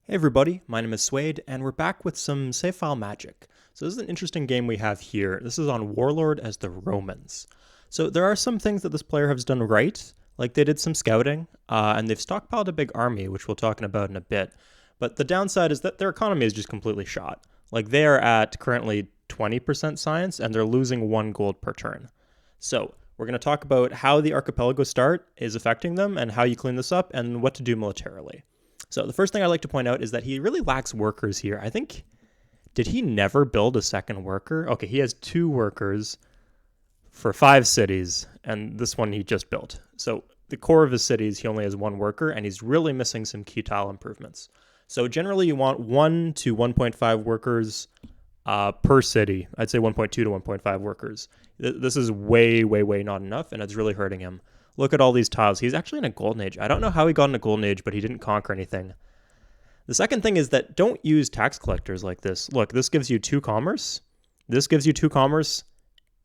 Hey everybody, my name is Suede, and we're back with some save file magic. So this is an interesting game we have here. This is on Warlord as the Romans. So there are some things that this player has done right, like they did some scouting, and they've stockpiled a big army, which we'll talk about in a bit. But the downside is that their economy is just completely shot. Like they are at currently 20% science, and they're losing 1 gold per turn. So we're going to talk about how the archipelago start is affecting them, and how you clean this up, and what to do militarily. So the first thing I'd like to point out is that he really lacks workers here. I think, did he never build a second worker? Okay, he has 2 workers for 5 cities, and this one he just built. So the core of his cities, he only has 1 worker, and he's really missing some key tile improvements. So generally you want 1 to 1.5 workers per city. I'd say 1.2 to 1.5 workers. This is way not enough, and it's really hurting him. Look at all these tiles. He's actually in a golden age. I don't know how he got in a golden age, but he didn't conquer anything. The second thing is that don't use tax collectors like this. Look, this gives you 2 commerce. This gives you 2 commerce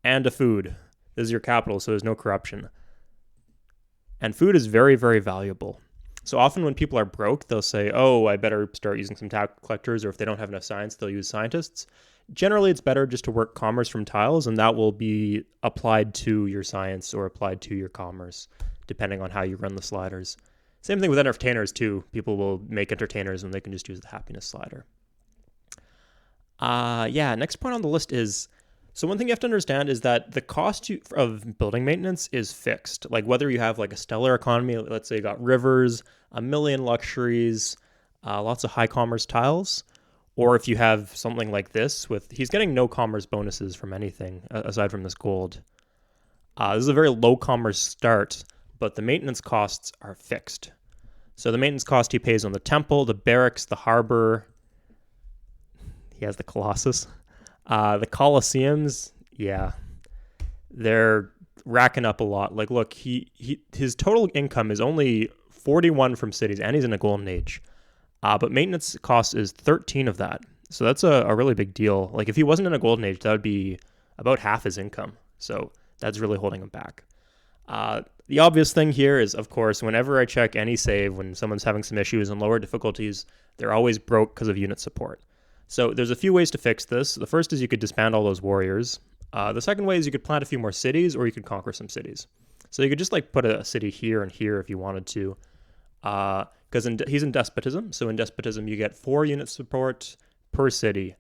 and a food. This is your capital, so there's no corruption. And food is very valuable. So often when people are broke, they'll say, oh, I better start using some tax collectors, or if they don't have enough science, they'll use scientists. Generally, it's better just to work commerce from tiles, and that will be applied to your science or applied to your commerce, depending on how you run the sliders. Same thing with entertainers, too. People will make entertainers when they can just use the happiness slider. Next point on the list is, so one thing you have to understand is that the cost of building maintenance is fixed. Like whether you have like a stellar economy, let's say you got rivers, a million luxuries, lots of high commerce tiles, or if you have something like this he's getting no commerce bonuses from anything aside from this gold. This is a very low commerce start, but the maintenance costs are fixed. So the maintenance cost he pays on the temple, the barracks, the harbor. He has the Colossus. The Colosseums, yeah, they're racking up a lot. Like, look, his total income is only 41 from cities, and he's in a golden age. But maintenance cost is 13 of that. So that's a really big deal. Like, if he wasn't in a golden age, that would be about half his income. So that's really holding him back. The obvious thing here is, of course, whenever I check any save, when someone's having some issues and lower difficulties, they're always broke because of unit support. So there's a few ways to fix this. The first is you could disband all those warriors. The second way is you could plant a few more cities, or you could conquer some cities. So you could just like put a city here and here if you wanted to. Because he's in despotism. So in despotism, you get 4 unit support per city.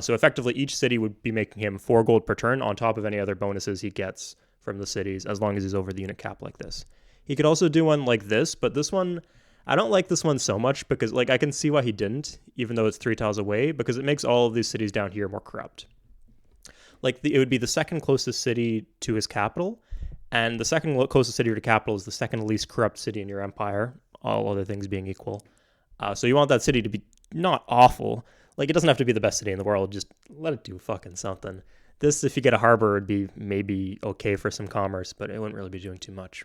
So effectively, each city would be making him 4 gold per turn on top of any other bonuses he gets from the cities, as long as he's over the unit cap like this. He could also do one like this, but this one, I don't like this one so much because like I can see why he didn't, even though it's 3 tiles away, because it makes all of these cities down here more corrupt. Like it would be the second closest city to his capital, and the second closest city to capital is the second least corrupt city in your empire, all other things being equal. So you want that city to be not awful. Like it doesn't have to be the best city in the world, just let it do fucking something. This, if you get a harbor, would be maybe okay for some commerce, but it wouldn't really be doing too much.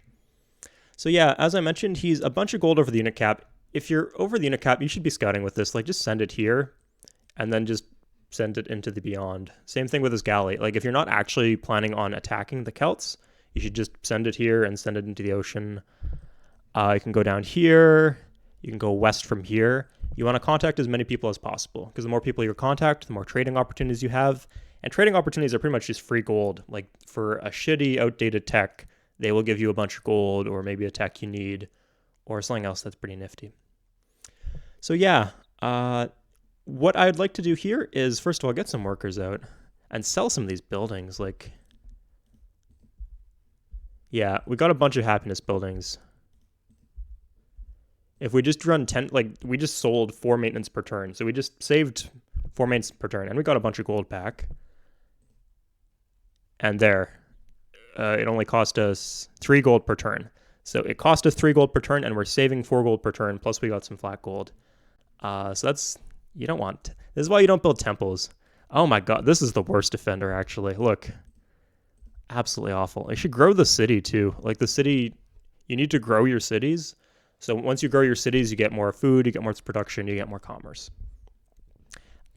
So yeah, as I mentioned, he's a bunch of gold over the unit cap. If you're over the unit cap, you should be scouting with this. Like, just send it here, and then just send it into the beyond. Same thing with his galley. Like, if you're not actually planning on attacking the Celts, you should just send it here and send it into the ocean. You can go down here. You can go west from here. You want to contact as many people as possible, because the more people you contact, the more trading opportunities you have. And trading opportunities are pretty much just free gold. Like, for a shitty, outdated tech, they will give you a bunch of gold, or maybe a tech you need, or something else that's pretty nifty. So yeah, what I'd like to do here is, first of all, get some workers out and sell some of these buildings. Like, yeah, we got a bunch of happiness buildings. If we just run 10, like, we just sold 4 maintenance per turn. So we just saved 4 maintenance per turn, and we got a bunch of gold back. And there. It only cost us 3 gold per turn. So it cost us 3 gold per turn, and we're saving 4 gold per turn, plus we got some flat gold. So that's, you don't want, this is why you don't build temples. Oh my god, this is the worst defender, actually. Look, absolutely awful. You should grow the city, too. Like, the city, you need to grow your cities. So once you grow your cities, you get more food, you get more production, you get more commerce.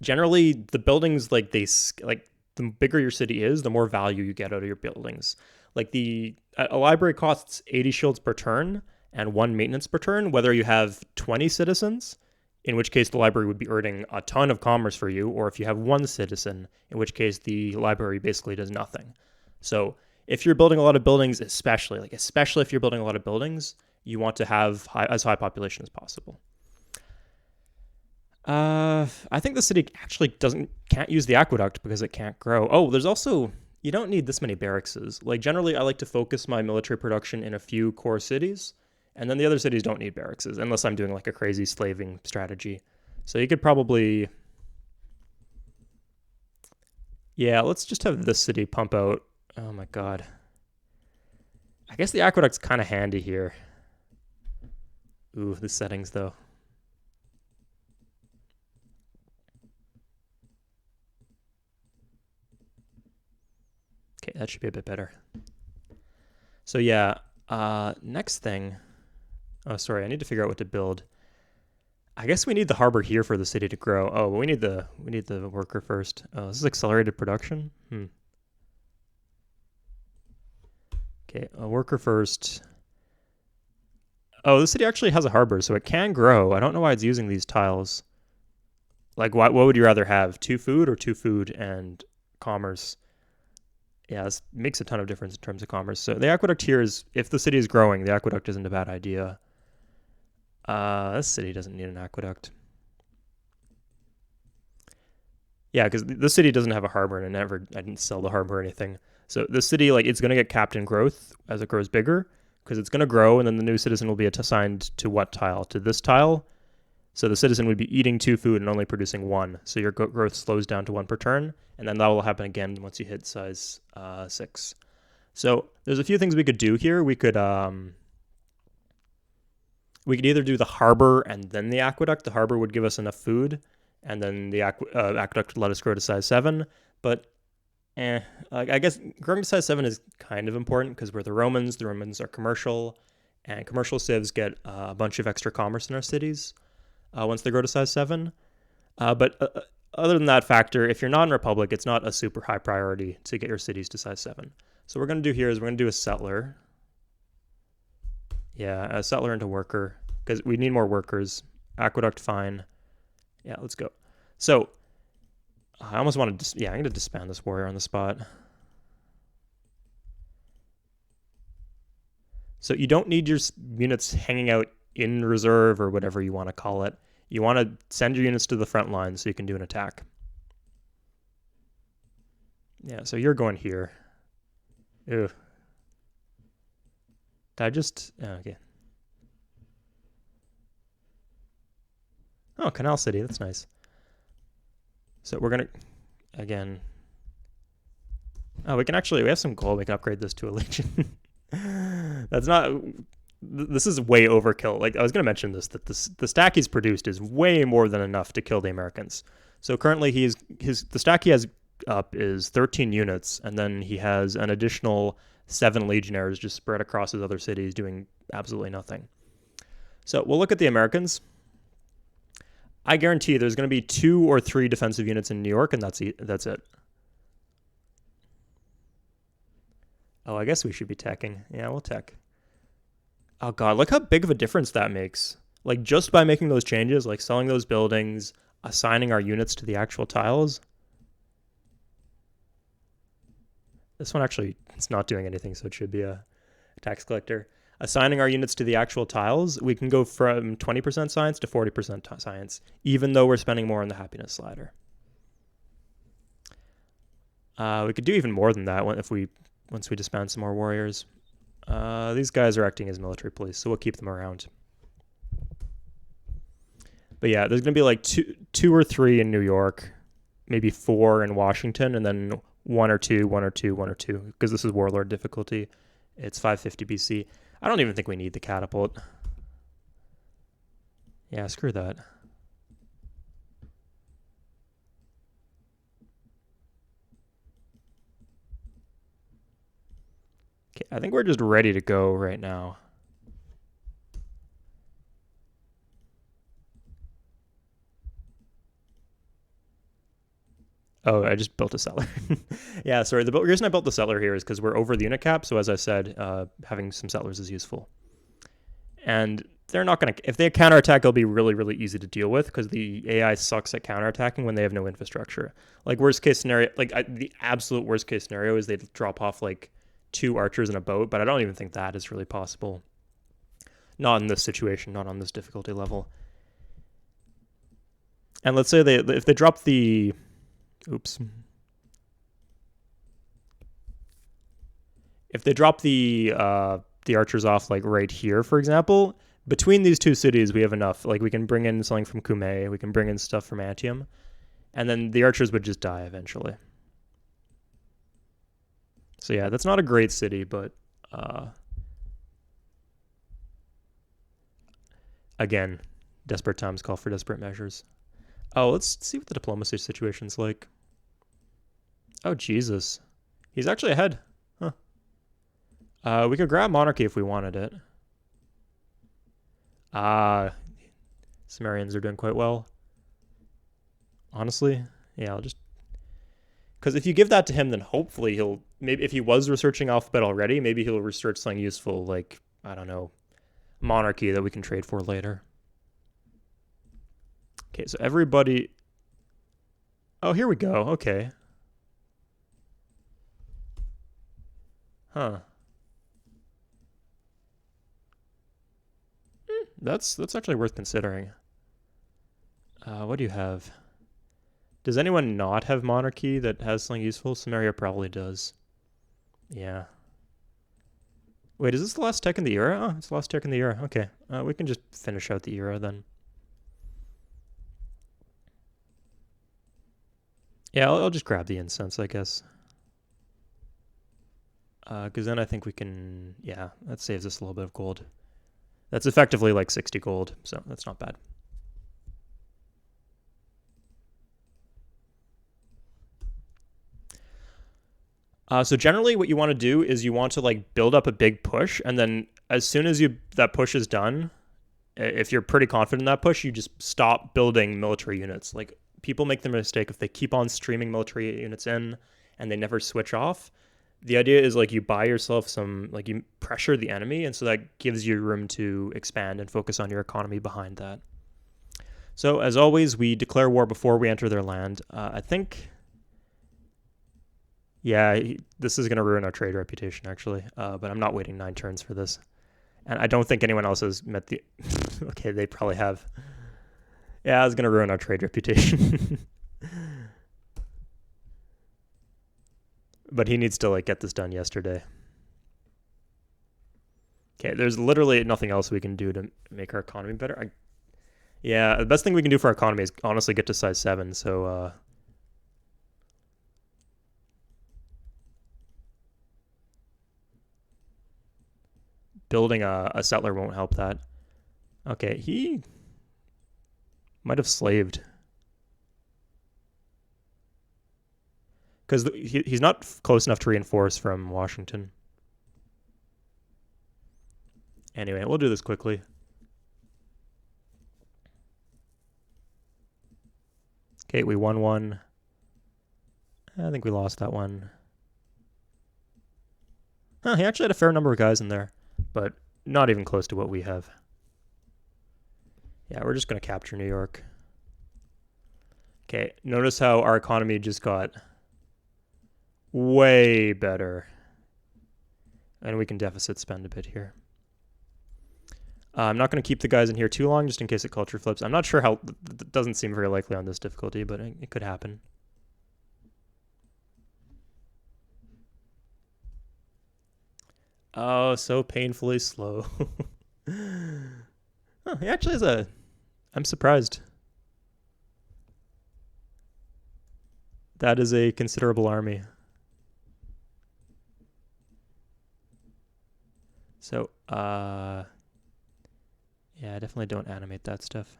Generally, the buildings, like, the bigger your city is, the more value you get out of your buildings. Like a library costs 80 shields per turn and 1 maintenance per turn, whether you have 20 citizens, in which case the library would be earning a ton of commerce for you, or if you have one citizen, in which case the library basically does nothing. So if you're building a lot of buildings, especially if you're building a lot of buildings, you want to have as high population as possible. I think the city actually can't use the aqueduct because it can't grow. Oh, there's also, you don't need this many barracks. Like generally, I like to focus my military production in a few core cities, and then the other cities don't need barracks unless I'm doing like a crazy slaving strategy. So you could probably, yeah, let's just have this city pump out. Oh my god. I guess the aqueduct's kind of handy here. Ooh, the settings though. Okay, that should be a bit better. So yeah, next thing. Oh, sorry, I need to figure out what to build. I guess we need the harbor here for the city to grow. Oh, we need the worker first. Oh, this is accelerated production. Okay, a worker first. Oh, the city actually has a harbor, so it can grow. I don't know why it's using these tiles. Like, what would you rather have? 2 food or 2 food and commerce? Yeah, this makes a ton of difference in terms of commerce. So the aqueduct here is, if the city is growing, the aqueduct isn't a bad idea. This city doesn't need an aqueduct. Yeah, because the city doesn't have a harbor, and I didn't sell the harbor or anything. So the city, like, it's going to get capped in growth as it grows bigger, because it's going to grow, and then the new citizen will be assigned to what tile? To this tile. So the citizen would be eating 2 food and only producing 1. So your growth slows down to 1 per turn, and then that will happen again once you hit size 6. So there's a few things we could do here. We could either do the harbor and then the aqueduct. The harbor would give us enough food, and then the aqueduct would let us grow to size 7. But I guess growing to size 7 is kind of important because we're the Romans. The Romans are commercial, and commercial civs get a bunch of extra commerce in our cities once they grow to size 7. But other than that factor, if you're not in Republic, it's not a super high priority to get your cities to size 7. So what we're going to do here is we're going to do a settler. Yeah, a settler into worker, because we need more workers. Aqueduct, fine. Yeah, let's go. So I almost want to, I'm going to disband this warrior on the spot. So you don't need your units hanging out in reserve or whatever you want to call it. You want to send your units to the front line so you can do an attack. Yeah, so you're going here. Ew. Did I just... Oh, okay. Oh, Canal City. That's nice. So we're going to... Again... Oh, we have some gold. We can upgrade this to a legion. That's not... This is way overkill. Like, I was going to mention this, that the stack he's produced is way more than enough to kill the Americans. So currently the stack he has up is 13 units, and then he has an additional 7 legionnaires just spread across his other cities doing absolutely nothing. So we'll look at the Americans. I guarantee there's going to be 2 or 3 defensive units in New York, and that's it. Oh, I guess we should be teching. Yeah, we'll tech. Oh god, look how big of a difference that makes. Like, just by making those changes, like selling those buildings, assigning our units to the actual tiles. This one actually, it's not doing anything, so it should be a tax collector. Assigning our units to the actual tiles, we can go from 20% science to 40% science, even though we're spending more on the happiness slider. We could do even more than that once we disband some more warriors. These guys are acting as military police, so we'll keep them around. But yeah, there's going to be like two or 3 in New York, maybe 4 in Washington, and then 1 or 2, because this is Warlord difficulty. It's 550 BC. I don't even think we need the catapult. Yeah, screw that. Okay, I think we're just ready to go right now. Oh, I just built a cellar. Yeah, sorry. The reason I built the cellar here is because we're over the unit cap. So as I said, having some settlers is useful. And they're not going to, if they counterattack, it'll be really, really easy to deal with because the AI sucks at counterattacking when they have no infrastructure. Like worst case scenario, the absolute worst case scenario is they drop off like 2 archers in a boat, but I don't even think that is really possible. Not in this situation, not on this difficulty level. And let's say if they drop the, oops. If they drop the archers off like right here, for example, between these 2 cities, we have enough. Like we can bring in something from Kume, we can bring in stuff from Antium, and then the archers would just die eventually. So yeah, that's not a great city, but again, desperate times call for desperate measures. Oh, let's see what the diplomacy situation's like. Oh, Jesus. He's actually ahead. Huh. We could grab monarchy if we wanted it. Sumerians are doing quite well. Honestly, yeah, I'll just... Because if you give that to him, then hopefully he'll... Maybe if he was researching alphabet already, maybe he'll research something useful like, I don't know, monarchy that we can trade for later. Okay, so everybody... Oh, here we go. Okay. Huh. That's actually worth considering. What do you have? Does anyone not have monarchy that has something useful? Samaria probably does. Yeah. Wait, is this the last tech in the era? Oh, it's the last tech in the era. Okay. We can just finish out the era then. Yeah, I'll just grab the incense, I guess. Because then I think we can... Yeah, that saves us a little bit of gold. That's effectively like 60 gold, so that's not bad. So generally what you want to do is you want to like build up a big push, and then as soon as that push is done, if you're pretty confident in that push, you just stop building military units. Like people make the mistake if they keep on streaming military units in and they never switch off. The idea is like you buy yourself some, like you pressure the enemy, and so that gives you room to expand and focus on your economy behind that. So as always, we declare war before we enter their land. I think... Yeah, this is going to ruin our trade reputation, actually. But I'm not waiting 9 turns for this. And I don't think anyone else has met the... Okay, they probably have. Yeah, it's going to ruin our trade reputation. But he needs to like get this done yesterday. Okay, there's literally nothing else we can do to make our economy better. Yeah, the best thing we can do for our economy is honestly get to size 7, so... Building a settler won't help that. Okay, he might have slaved. Because he's not close enough to reinforce from Washington. Anyway, we'll do this quickly. Okay, we won one. I think we lost that one. Huh, he actually had a fair number of guys in there, but not even close to what we have. Yeah, we're just going to capture New York. Okay, notice how our economy just got way better. And we can deficit spend a bit here. I'm not going to keep the guys in here too long, just in case it culture flips. I'm not sure how... It doesn't seem very likely on this difficulty, but it could happen. Oh, so painfully slow. Oh, he actually has a... I'm surprised. That is a considerable army. So, yeah, definitely don't animate that stuff.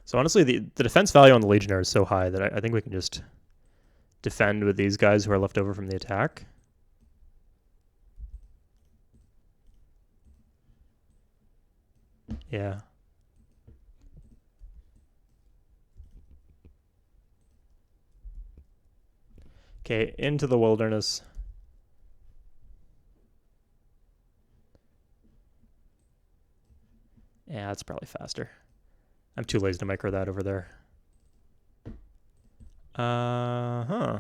So honestly, the defense value on the Legionnaire is so high that I think we can just defend with these guys who are left over from the attack. Yeah. Okay, into the wilderness. Yeah, that's probably faster. I'm too lazy to micro that over there. Huh.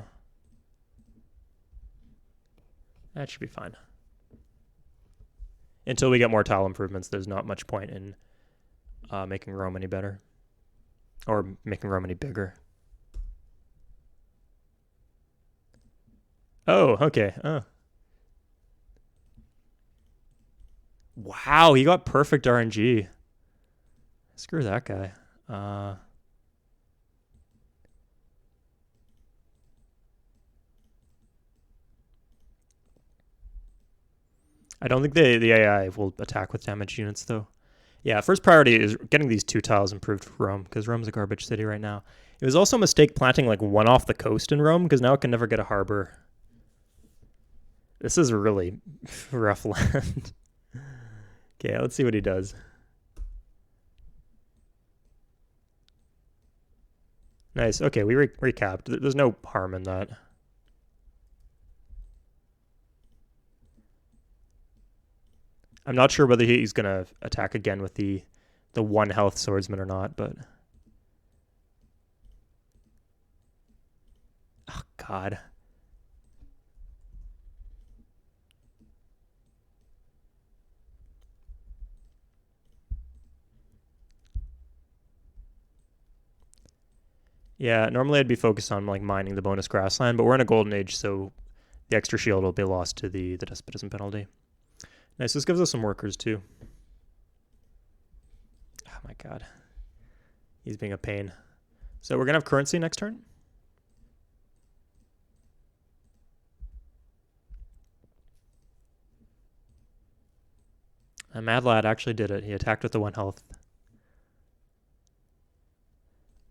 That should be fine. Until we get more tile improvements, there's not much point in making Rome any better. Or making Rome any bigger. Oh, okay. Oh. Wow, he got perfect RNG. Screw that guy. I don't think the AI will attack with damaged units, though. Yeah, first priority is getting these 2 tiles improved for Rome, because Rome's a garbage city right now. It was also a mistake planting like one off the coast in Rome, because now it can never get a harbor. This is a really rough land. Okay, let's see what he does. Nice. Okay, we recapped. There's no harm in that. I'm not sure whether he's going to attack again with the 1 health swordsman or not, but... Oh, God. Yeah, normally I'd be focused on like mining the bonus grassland, but we're in a golden age, so the extra shield will be lost to the despotism penalty. Nice, this gives us some workers too. Oh my god. He's being a pain. So we're going to have currency next turn? Mad Lad actually did it. He attacked with the 1 health.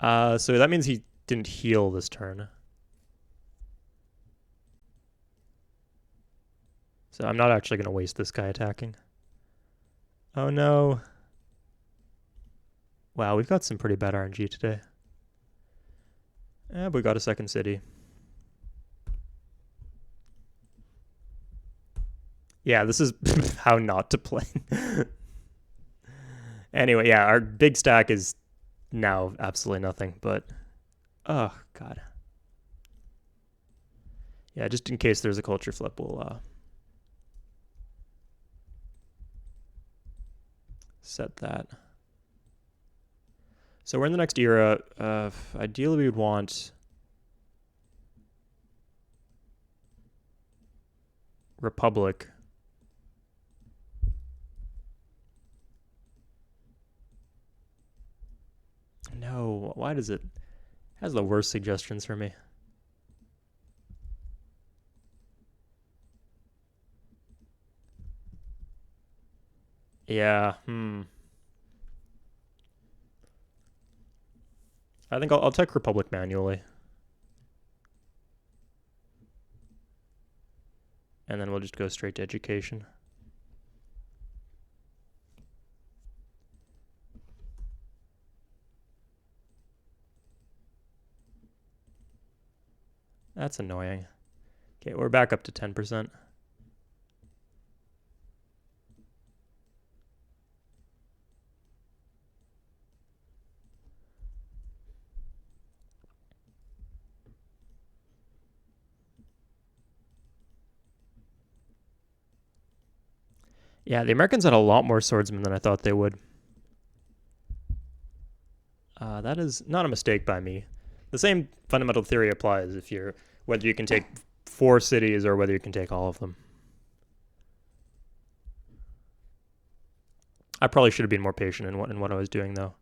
So that means he didn't heal this turn. So I'm not actually going to waste this guy attacking. Oh no. Wow, we've got some pretty bad RNG today. Yeah, but we got a second city. Yeah, this is how not to play. Anyway, yeah, our big stack is now absolutely nothing, but... Oh, God. Yeah, just in case there's a culture flip, we'll set that. So we're in the next era. Ideally, we would want... Republic. No, why does it... has the worst suggestions for me. Yeah, I think I'll take Republic manually. And then we'll just go straight to education. That's annoying. Okay, we're back up to 10%. Yeah, the Americans had a lot more swordsmen than I thought they would. That is not a mistake by me. The same fundamental theory applies if you're whether you can take 4 cities or whether you can take all of them. I probably should have been more patient in what I was doing, though.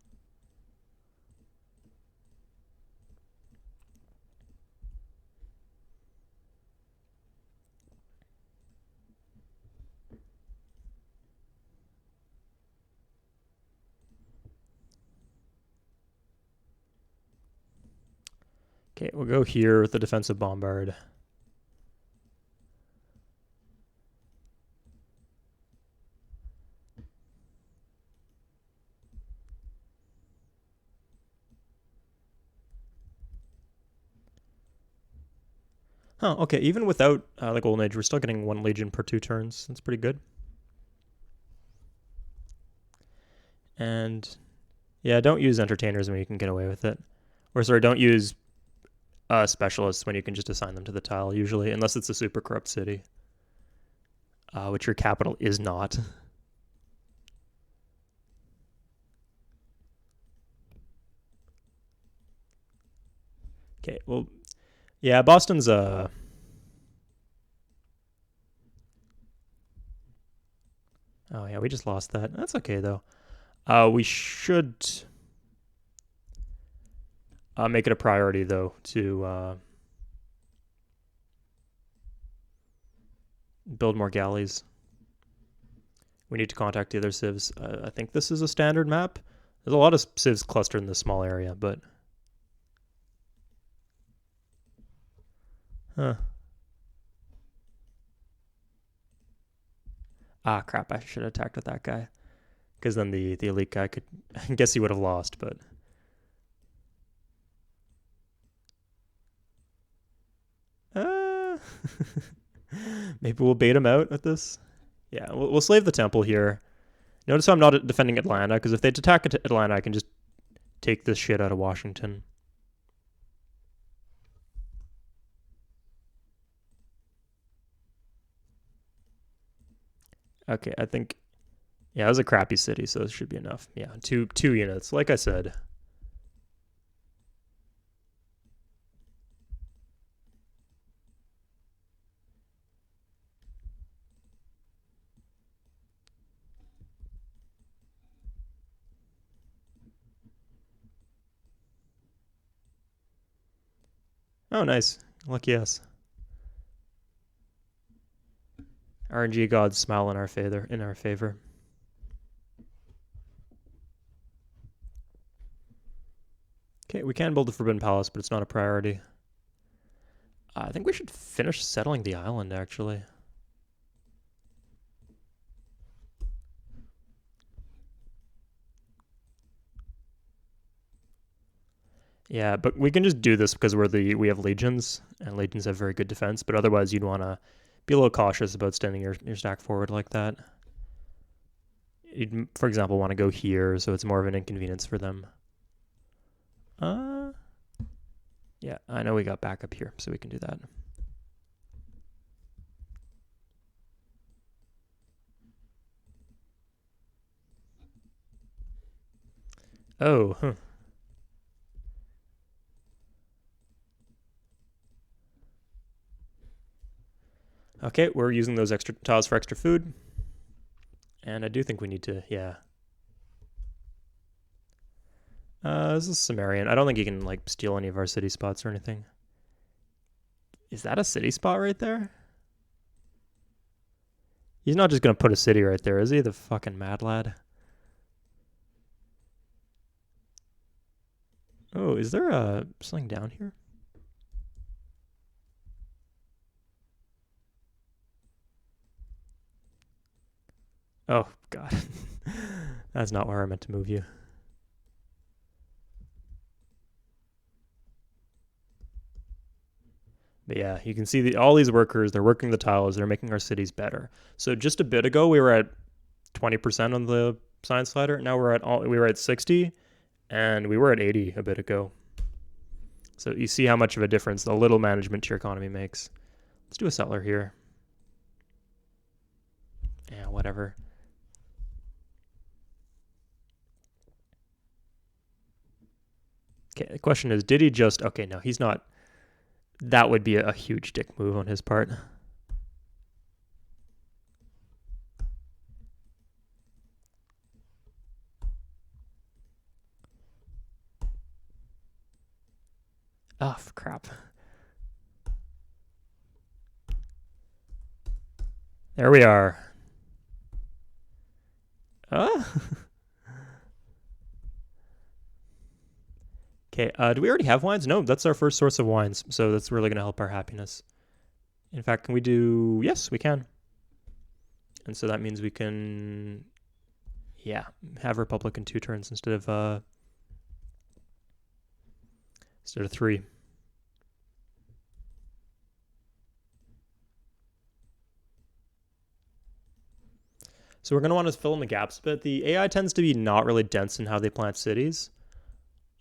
Okay, we'll go here with the defensive bombard. Oh, okay. Even without the Golden Age, we're still getting 1 Legion per 2 turns. That's pretty good. And yeah, don't use entertainers when you can get away with it. Or sorry, don't use specialists when you can just assign them to the tile, usually, unless it's a super corrupt city, which your capital is not. Okay, well, yeah, Boston's oh yeah, we just lost that. That's okay though. We should make it a priority though to build more galleys. We need to contact the other civs. I think this is a standard map. There's a lot of civs clustered in this small area, but huh. Ah, crap! I should have attacked with that guy, because then the elite guy could. I guess he would have lost, but. Maybe we'll bait him out with this. Yeah, we'll slave the temple here. Notice how I'm not defending Atlanta, because if they attack Atlanta, I can just take this shit out of Washington. Okay, I think... Yeah, it was a crappy city, so it should be enough. Yeah, two units, like I said. Oh, nice. Lucky us. RNG gods smile in our favor. Okay, we can build the Forbidden Palace, but it's not a priority. I think we should finish settling the island, actually. Yeah, but we can just do this because we have legions, and legions have very good defense. But otherwise, you'd want to be a little cautious about standing your stack forward like that. You'd, for example, want to go here, so it's more of an inconvenience for them. Yeah, I know we got backup here, so we can do that. Oh, huh. Okay, we're using those extra tiles for extra food. And I do think we need to, yeah. This is Sumerian. I don't think he can, like, steal any of our city spots or anything. Is that a city spot right there? He's not just going to put a city right there, is he? The fucking mad lad. Oh, is there something down here? Oh, God. That's not where I meant to move you. But yeah, you can see all these workers, they're working the tiles, they're making our cities better. So just a bit ago, we were at 20% on the science slider. Now we were at 60, and we were at 80 a bit ago. So you see how much of a difference a little management to your economy makes. Let's do a settler here. Yeah, whatever. Okay, the question is, did he just... Okay, no, he's not... That would be a huge dick move on his part. Oh, crap. There we are. Okay, do we already have wines? No, that's our first source of wines, so that's really going to help our happiness. In fact, can we do... Yes, we can. And so that means we can... Yeah, have Republic in 2 turns instead of 3. So we're going to want to fill in the gaps a bit. The AI tends to be not really dense in how they plant cities.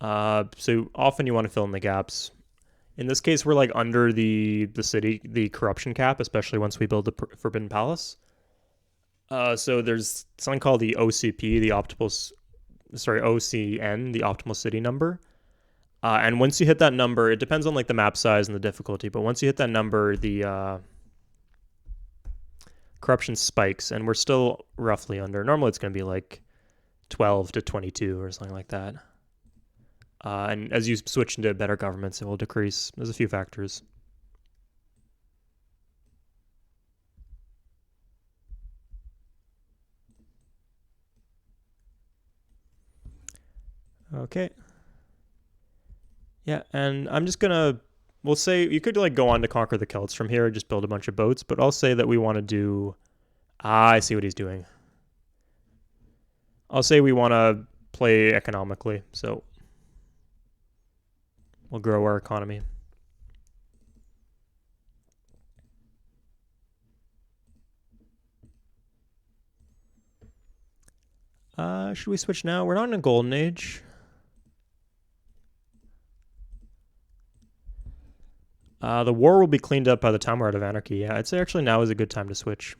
So often you want to fill in the gaps. In this case, we're like under the corruption cap, especially once we build the Forbidden Palace. So there's something called the OCN, the optimal city number. And once you hit that number, it depends on like the map size and the difficulty, but once you hit that number, the corruption spikes, and we're still roughly under. Normally it's going to be like 12 to 22 or something like that. And as you switch into better governments, it will decrease. There's a few factors. Okay. Yeah, and I'm just gonna, we'll say, you could like go on to conquer the Celts from here, just build a bunch of boats, but I'll say that we want to do, I see what he's doing. I'll say we want to play economically, so we'll grow our economy. Should we switch now? We're not in a golden age. The war will be cleaned up by the time we're out of anarchy. Yeah, I'd say actually now is a good time to switch.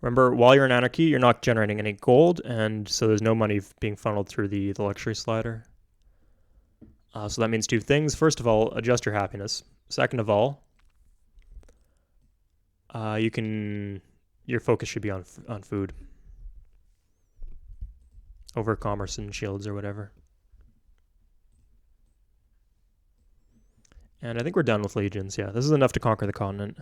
Remember, while you're in anarchy, you're not generating any gold, and so there's no money being funneled through the luxury slider. So that means two things. First of all, adjust your happiness. Second of all, your focus should be on food over commerce and shields or whatever. And I think we're done with legions. Yeah, this is enough to conquer the continent.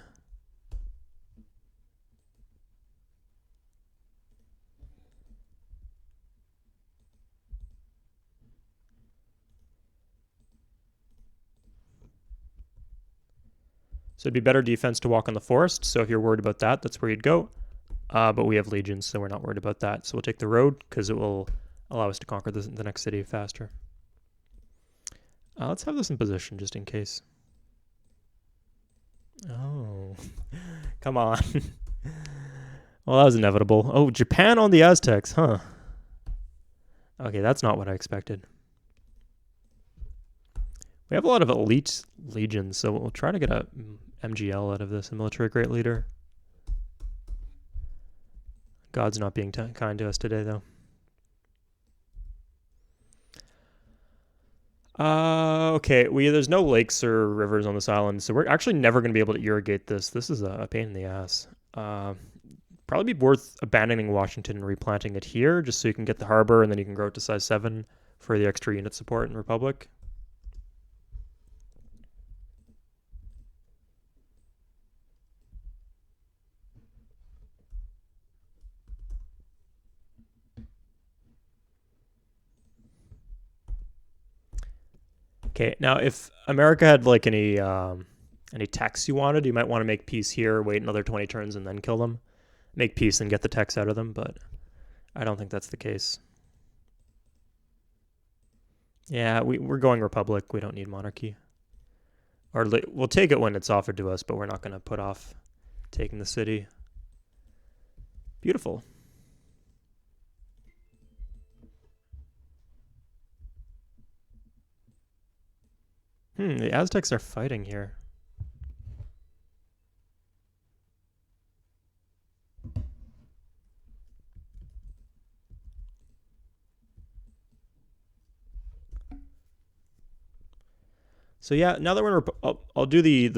So it'd be better defense to walk on the forest. So if you're worried about that, that's where you'd go. But we have legions, so we're not worried about that. So we'll take the road because it will allow us to conquer the next city faster. Let's have this in position just in case. Oh, come on. Well, that was inevitable. Oh, Japan on the Aztecs, huh? Okay, that's not what I expected. We have a lot of elite legions, so we'll try to get a MGL out of this, a military great leader. God's not being kind to us today, though. Okay, there's no lakes or rivers on this island, so we're actually never going to be able to irrigate this. This is a pain in the ass. Probably be worth abandoning Washington and replanting it here, just so you can get the harbor, and then you can grow it to size 7 for the extra unit support in Republic. Okay, now if America had like any techs you wanted, you might want to make peace here, wait another 20 turns, and then kill them. Make peace and get the techs out of them, but I don't think that's the case. Yeah, we're going Republic. We don't need monarchy. Or we'll take it when it's offered to us, but we're not going to put off taking the city. Beautiful. The Aztecs are fighting here. So yeah, now that we're in I'll do the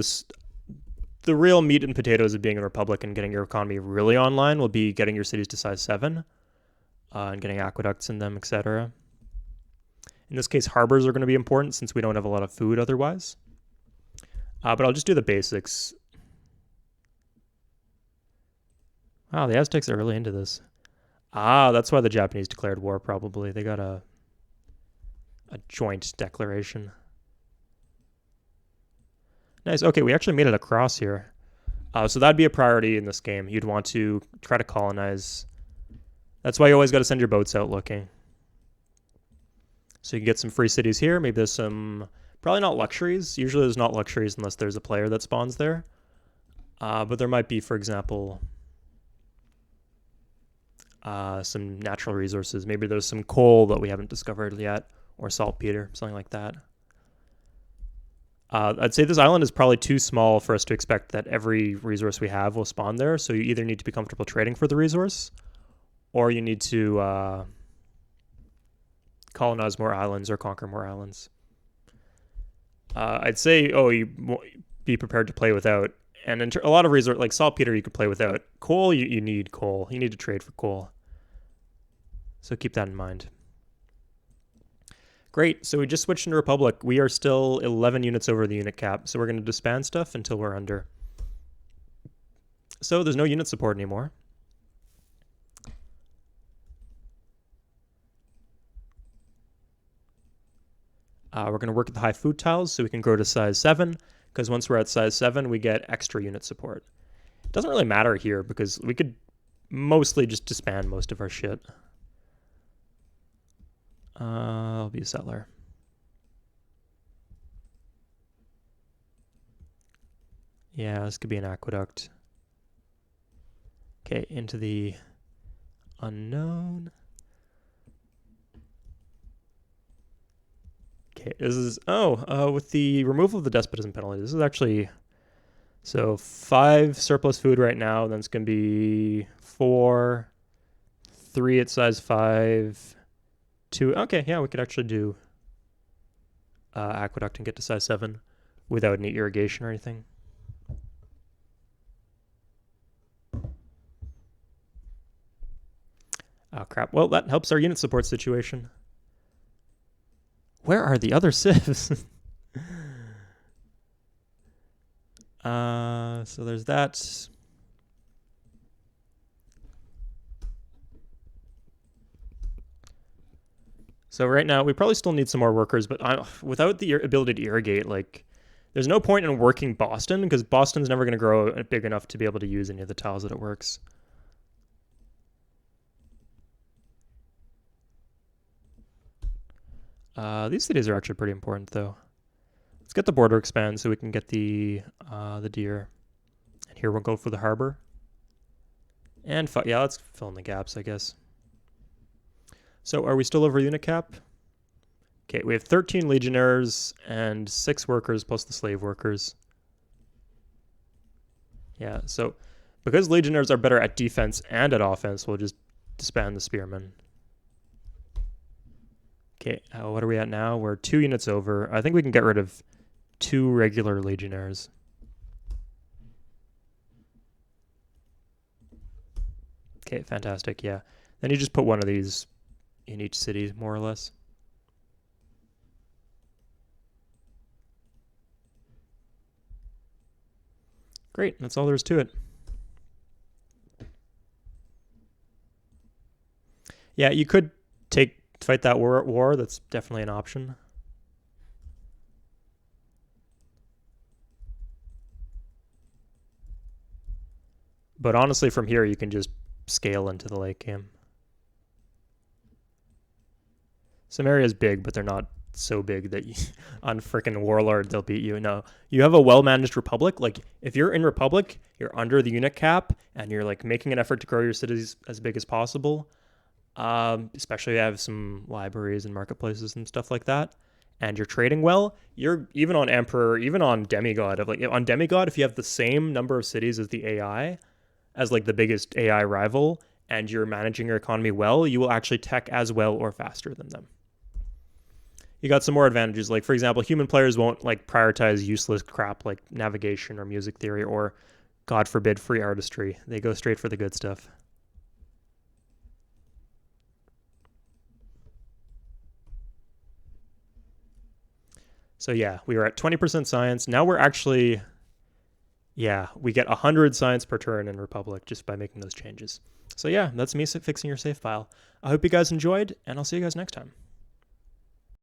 real meat and potatoes of being a republic and getting your economy really online will be getting your cities to size 7 and getting aqueducts in them, etc. In this case, harbors are going to be important since we don't have a lot of food otherwise. But I'll just do the basics. Wow, the Aztecs are really into this. That's why the Japanese declared war, probably. They got a joint declaration. Nice. Okay, we actually made it across here. So that'd be a priority in this game. You'd want to try to colonize. That's why you always got to send your boats out looking. So you can get some free cities here. Maybe there's some Probably not luxuries. Usually there's not luxuries unless there's a player that spawns there. But there might be, for example, some natural resources. Maybe there's some coal that we haven't discovered yet, or saltpeter, something like that. I'd say this island is probably too small for us to expect that every resource we have will spawn there. So you either need to be comfortable trading for the resource, or you need to colonize more islands or conquer more islands. I'd say, you be prepared to play without. And a lot of resources, like saltpeter, you could play without. Coal, you need coal. You need to trade for coal. So keep that in mind. Great, so we just switched into Republic. We are still 11 units over the unit cap, so we're going to disband stuff until we're under. So there's no unit support anymore. We're going to work at the high food tiles so we can grow to size 7, because once we're at size 7, we get extra unit support. It doesn't really matter here because we could mostly just disband most of our shit. I'll be a settler. Yeah, this could be an aqueduct. Okay, into the unknown. Okay, this is, with the removal of the despotism penalty, this is actually, so 5 surplus food right now, then it's going to be 4, 3 at size 5, 2, okay, yeah, we could actually do aqueduct and get to size 7 without any irrigation or anything. Oh, crap. Well, that helps our unit support situation. Where are the other civs? So there's that. So right now, we probably still need some more workers, but without the ability to irrigate, like, there's no point in working Boston, because Boston's never going to grow big enough to be able to use any of the tiles that it works. These cities are actually pretty important, though. Let's get the border expand so we can get the deer. And here we'll go for the harbor. And yeah, let's fill in the gaps, I guess. So are we still over unit cap? Okay, we have 13 legionnaires and 6 workers plus the slave workers. Yeah, so because legionnaires are better at defense and at offense, we'll just disband the spearmen. Okay, what are we at now? We're 2 units over. I think we can get rid of 2 regular legionnaires. Okay, fantastic, yeah. Then you just put one of these in each city, more or less. Great, that's all there is to it. Yeah, you could fight that war. That's definitely an option. But honestly, from here, you can just scale into the late game. Some areas big, but they're not so big that on frickin' Warlord, they'll beat you. No, you have a well-managed Republic. Like, if you're in Republic, you're under the unit cap, and you're, like, making an effort to grow your cities as big as possible. Especially if you have some libraries and marketplaces and stuff like that, and you're trading well, you're even on Emperor, even on Demigod. On Demigod, if you have the same number of cities as the AI, as like the biggest AI rival, and you're managing your economy well, you will actually tech as well or faster than them. You got some more advantages, like for example, human players won't like prioritize useless crap like navigation or music theory or, God forbid, free artistry. They go straight for the good stuff. So yeah, we were at 20% science. Now we're actually, yeah, we get 100 science per turn in Republic just by making those changes. So yeah, that's me fixing your save file. I hope you guys enjoyed, and I'll see you guys next time.